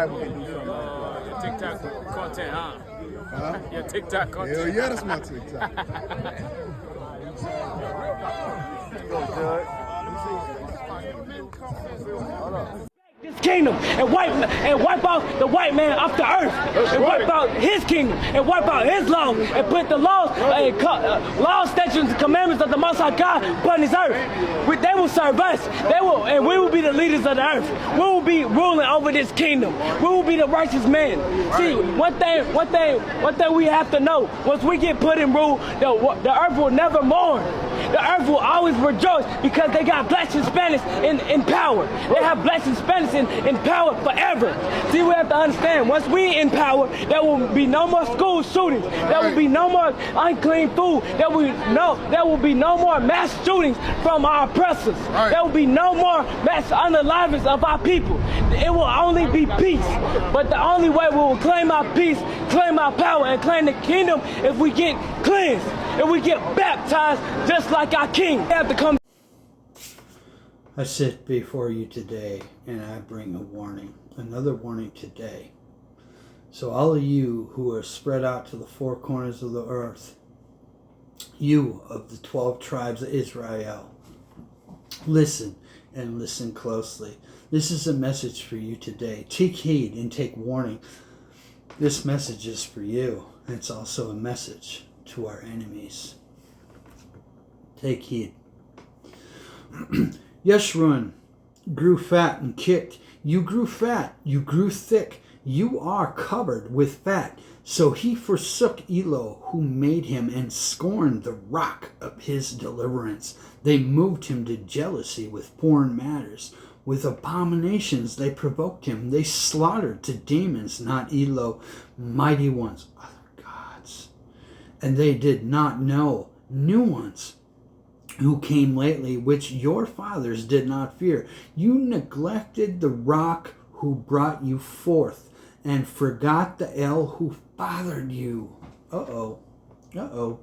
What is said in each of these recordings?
Bible can do something. Your TikTok content, huh? Huh? Your TikTok content. Hell yeah, that's my TikTok. Go, Judge. Hold up. This kingdom and wipe out the white man off the earth, and wipe out his kingdom and wipe out his laws, and put the laws, laws, statutes, and commandments of the Most High God upon this earth. They will serve us. And we will be the leaders of the earth. We will be ruling over this kingdom. We will be the righteous man. See, one thing we have to know: once we get put in rule, the earth will never mourn. The earth will always rejoice because they got blacks and Spanish in power. They have blacks and Spanish in power forever. See, we have to understand, once we in power, there will be no more school shootings. There will be no more unclean food. There will be no more mass shootings from our oppressors. There will be no more mass unalivings of our people. It will only be peace. But the only way we will claim our peace, claim our power, and claim the kingdom if we get cleansed, if we get baptized just like our king. We have to come. I sit before you today and I bring a warning, another warning today. So all of you who are spread out to the four corners of the earth, you of the 12 tribes of Israel, listen and listen closely. This is a message for you today. Take heed and take warning. This message is for you. And it's also a message to our enemies. Take heed. Yeshurun grew fat and kicked. You grew fat, you grew thick, you are covered with fat. So he forsook Elo, who made him, and scorned the rock of his deliverance. They moved him to jealousy with foreign matters. With abominations they provoked him. They slaughtered to demons, not Elo, mighty ones, other gods. And they did not know new ones who came lately, which your fathers did not fear. You neglected the rock who brought you forth, and forgot the El who fathered you. Uh-oh. Uh-oh.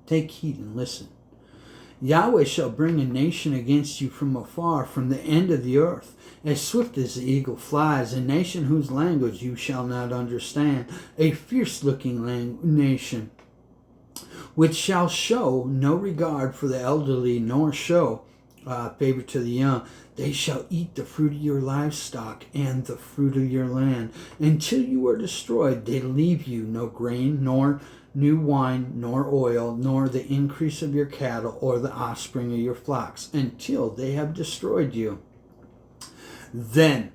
Take heed and listen. Yahweh shall bring a nation against you from afar, from the end of the earth, as swift as the eagle flies, a nation whose language you shall not understand, a fierce-looking nation, which shall show no regard for the elderly, nor show favor to the young. They shall eat the fruit of your livestock and the fruit of your land. Until you are destroyed, they leave you no grain, nor new wine, nor oil, nor the increase of your cattle, or the offspring of your flocks, until they have destroyed you. Then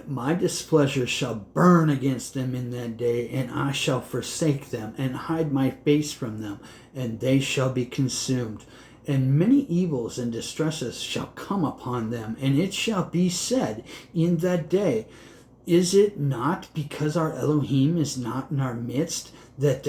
my displeasure shall burn against them in that day, and I shall forsake them, and hide my face from them, and they shall be consumed. And many evils and distresses shall come upon them, and it shall be said in that day, is it not because our Elohim is not in our midst that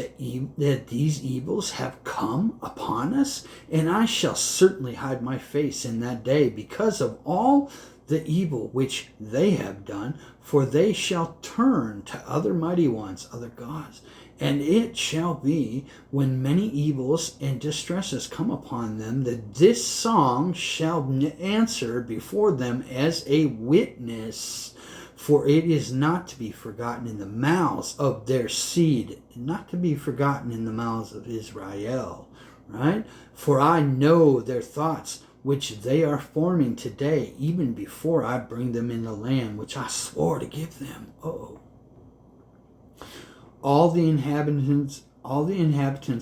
these evils have come upon us? And I shall certainly hide my face in that day because of all the evil which they have done, for they shall turn to other mighty ones, other gods. And it shall be, when many evils and distresses come upon them, that this song shall answer before them as a witness. For it is not to be forgotten in the mouths of their seed, not to be forgotten in the mouths of Israel. Right? For I know their thoughts, which they are forming today, even before I bring them in the land which I swore to give them. All the inhabitants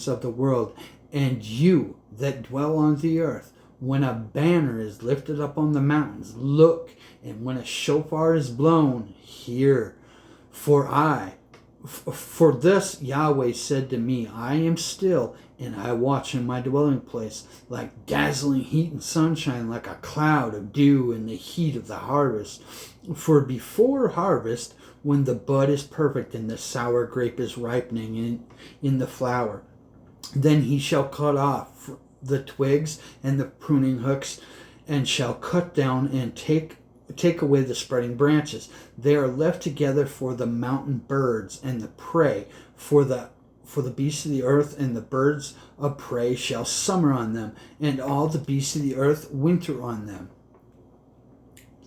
of the world, and you that dwell on the earth, when a banner is lifted up on the mountains, look, and when a shofar is blown, hear. For thus Yahweh said to me, I am still, and I watch in my dwelling place, like dazzling heat and sunshine, like a cloud of dew in the heat of the harvest. For before harvest, when the bud is perfect and the sour grape is ripening in the flower, then he shall cut off the twigs and the pruning hooks, and shall cut down and take away the spreading branches. They are left together for the mountain birds and the prey, for the beasts of the earth, and the birds of prey shall summer on them, and all the beasts of the earth winter on them.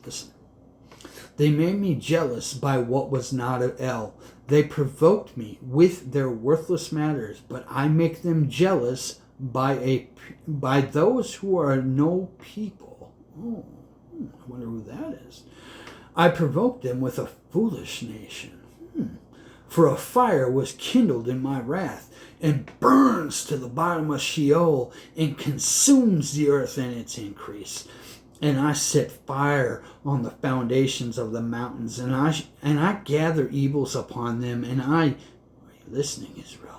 Listen. They made me jealous by what was not of El. They provoked me with their worthless matters, but I make them jealous by those who are no people. Oh, I wonder who that is. I provoked them with a foolish nation. For a fire was kindled in my wrath, and burns to the bottom of Sheol, and consumes the earth in its increase. And I set fire on the foundations of the mountains, and I gather evils upon them, and are you listening, Israel?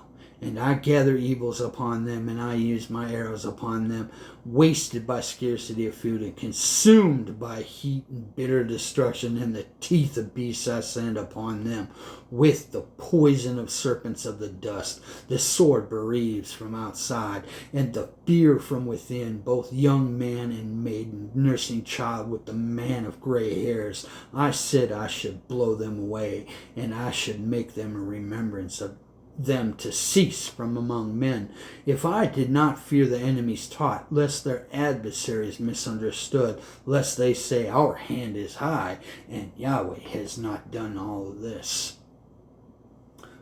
And I gather evils upon them, and I use my arrows upon them, wasted by scarcity of food, and consumed by heat and bitter destruction, and the teeth of beasts I send upon them, with the poison of serpents of the dust. The sword bereaves from outside, and the fear from within, both young man and maiden, nursing child with the man of gray hairs. I said I should blow them away, and I should make them a remembrance of them to cease from among men. If I did not fear the enemies taught, lest their adversaries misunderstood, lest they say, our hand is high, and Yahweh has not done all of this.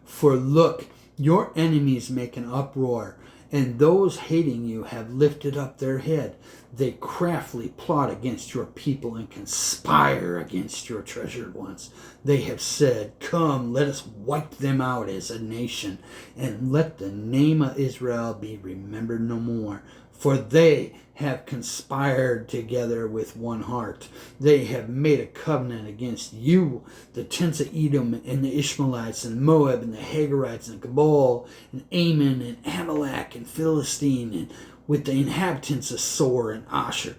For look, your enemies make an uproar, and those hating you have lifted up their head. They craftily plot against your people and conspire against your treasured ones. They have said, come, let us wipe them out as a nation, and let the name of Israel be remembered no more. For they have conspired together with one heart. They have made a covenant against you, the tents of Edom, and the Ishmaelites, and Moab, and the Hagarites, and Gebal, and Ammon, and Amalek, and Philistine, and with the inhabitants of Sor and Asher.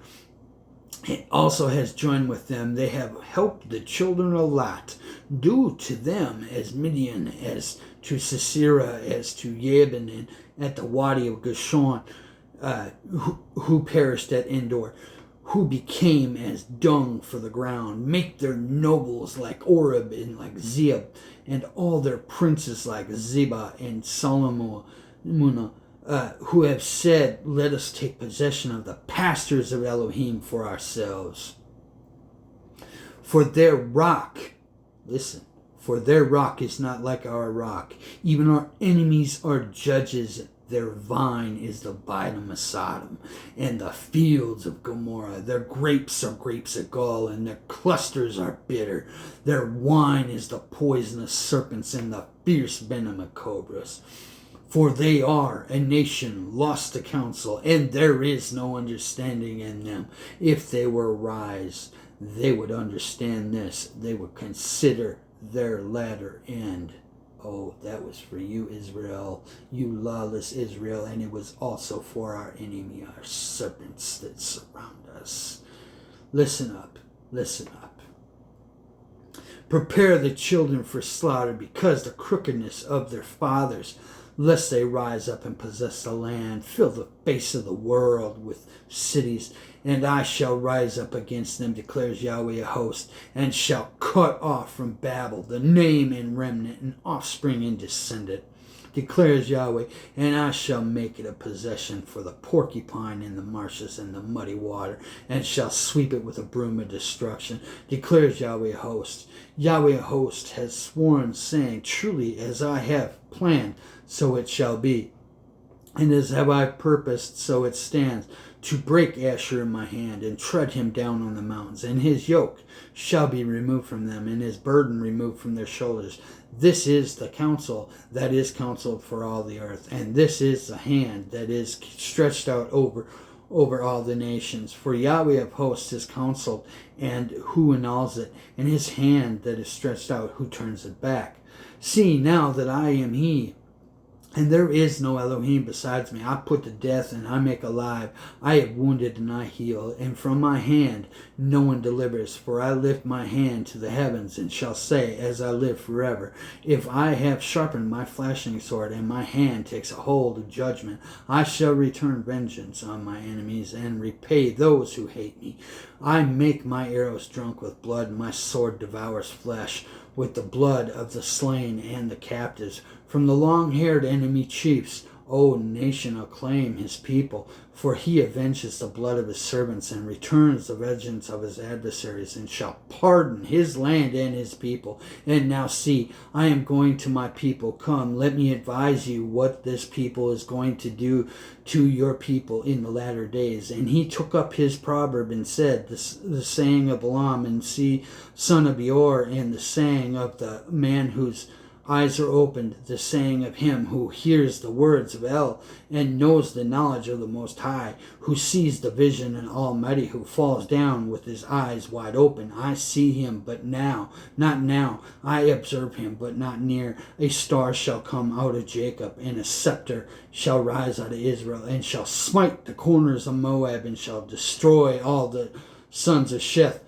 It also has joined with them. They have helped the children of Lot. Do to them as Midian, as to Sisera, as to Jabin, and at the Wadi of Gishon, who perished at Endor, who became as dung for the ground. Make their nobles like Oreb and like Zeeb, and all their princes like Ziba and Solomon, who have said, let us take possession of the pastures of Elohim for ourselves. For their rock, listen, for their rock is not like our rock. Even our enemies are judges. Their vine is the bottom of Sodom, and the fields of Gomorrah. Their grapes are grapes of gall, and their clusters are bitter. Their wine is the poison of serpents, and the fierce venom of cobras. For they are a nation lost to counsel, and there is no understanding in them. If they were wise, they would understand this. They would consider their latter end. Oh, that was for you, Israel, you lawless Israel, and it was also for our enemy, our serpents that surround us. Listen up, listen up. Prepare the children for slaughter because the crookedness of their fathers, lest they rise up and possess the land, fill the face of the world with cities. And I shall rise up against them, declares Yahweh of hosts, and shall cut off from Babel the name and remnant, and offspring and descendant, declares Yahweh. And I shall make it a possession for the porcupine in the marshes and the muddy water, and shall sweep it with a broom of destruction, declares Yahweh of hosts. Yahweh of hosts has sworn, saying, truly as I have planned, so it shall be, and as have I purposed, so it stands, to break Asher in my hand, and tread him down on the mountains, and his yoke shall be removed from them, and his burden removed from their shoulders. This is the counsel that is counseled for all the earth, and this is the hand that is stretched out over all the nations. For Yahweh of hosts is counseled, and who annuls it? And his hand that is stretched out, who turns it back? See now that I am he, and there is no Elohim besides me. I put to death and I make alive. I have wounded and I heal. And from my hand no one delivers. For I lift my hand to the heavens and shall say, as I live forever, if I have sharpened my flashing sword and my hand takes a hold of judgment, I shall return vengeance on my enemies and repay those who hate me. I make my arrows drunk with blood, and my sword devours flesh, with the blood of the slain and the captives. From the long-haired enemy chiefs, O nation, acclaim his people, for he avenges the blood of his servants and returns the vengeance of his adversaries, and shall pardon his land and his people. And now see, I am going to my people. Come, let me advise you what this people is going to do to your people in the latter days. And he took up his proverb and said, the saying of Balaam and son of Beor, and the saying of the man whose eyes are opened, the saying of him who hears the words of El, and knows the knowledge of the Most High, who sees the vision and Almighty, who falls down with his eyes wide open. I see him, but now, not now. I observe him, but not near. A star shall come out of Jacob, and a scepter shall rise out of Israel, and shall smite the corners of Moab, and shall destroy all the sons of Sheth.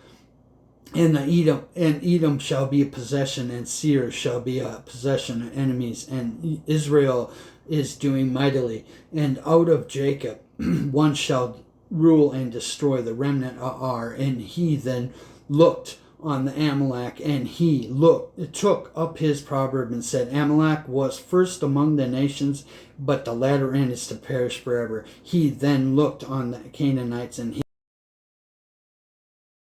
And Edom shall be a possession, and Seir shall be a possession of enemies, and Israel is doing mightily. And out of Jacob one shall rule and destroy the remnant of Ar. And he then looked on the Amalek, and he took up his proverb and said, Amalek was first among the nations, but the latter end is to perish forever. He then looked on the Canaanites, and